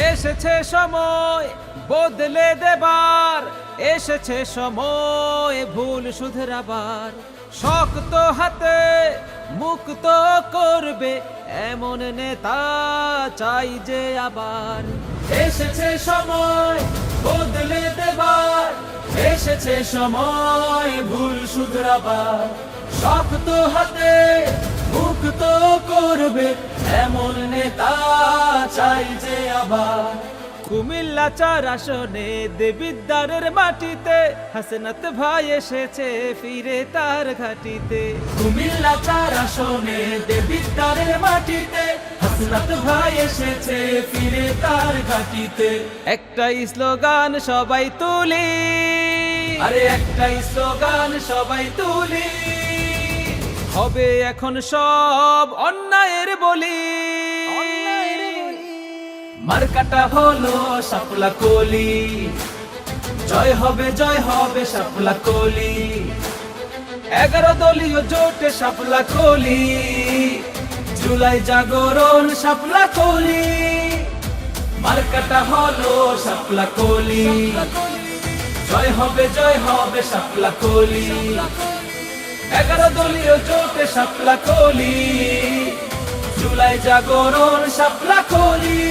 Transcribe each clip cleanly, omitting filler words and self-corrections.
এসেছে সময় বদলে দেবার, এসেছে সময় ভুল শুধরাবার। শক্ত হাতে মুক্ত করবে এমন নেতা চাই যে আবার। এসেছে সময় বদলে দেবার, এসেছে সময় ভুল শুধরাবার। শক্ত হাতে মুক্ত করবে এমন নেতা চাই যে আবার। কুমিল্লা 4 আসনে দেবিদ্বারের মাটিতে হাসনাত ভাই এসেছে ফিরে তার ঘাটিতে। কুমিল্লা 4 আসনে দেবিদ্বারের মাটিতে হাসনাত ভাই এসেছে ফিরে তার ঘাটিতে। একটাই স্লোগান সবাই তুলি, আরে একটাই স্লোগান সবাই তুলি। হবে এখন সব অন্যায়ের বলি, মার্কাটা হলো শাপলা কলি। জয় হবে শাপলা কলি। 11 দলীয় জোটে শাপলা কলি। জুলাই জাগরণ শাপলা কলি। মার্কাটা হলো শাপলা কলি। জয় হবে শাপলা কলি। 11 দলীয় জোটে শাপলা কলি। জুলাই জাগরণ শাপলা কলি।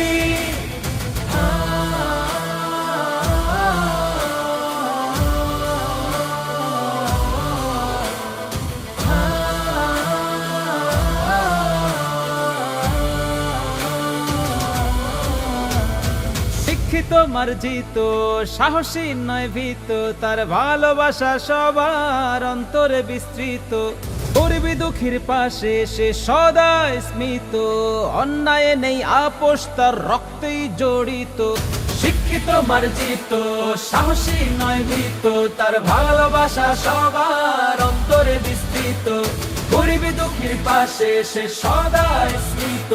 শিক্ষিত মার্জিত সাহসী নয় ভীত, তার ভালোবাসা সবার অন্তরে বিস্তৃত। গরিবী দুঃখীর পাশে সে সদা স্মিত, অন্যায় নেই আপোষ তার রক্তেই জড়িত। শিক্ষিত মার্জিত সাহসী নয় ভীত, তার ভালোবাসা সবার অন্তরে বিস্তৃত। গরিবী দুঃখীর পাশে সে সদা স্মিত,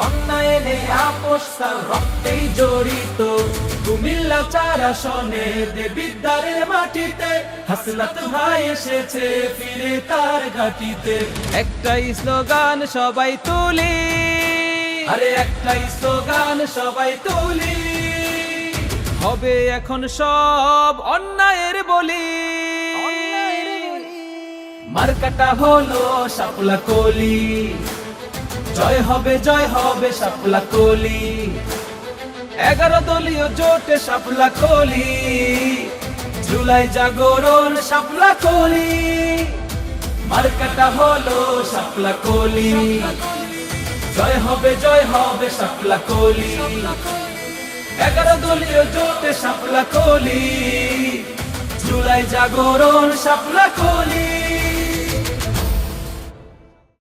অন্যায় নেই আপোষ তার রক্তেই জড়িত। কুমিল্লা 4 আসনে দেবিদ্বারের মাটিতে হাসনাত ভাই এসেছে ফিরে তার ঘাটিতে। একটাই স্লোগান সবাই তুলি, আরে একটাই স্লোগান সবাই তুলি। হবে এখন সব অন্যায়ের বলি, মার্কাটা হলো শাপলা কলি। জয় হবে শাপলা কলি। 11 দলীয় জোটে শাপলা কলি। জুলাই জাগরণ শাপলা কলি। মার্কাটা হলো শাপলা কলি। জয় হবে শাপলা কলি। 11 দলীয় জোটে শাপলা কলি। জুলাই জাগরণ শাপলা কলি।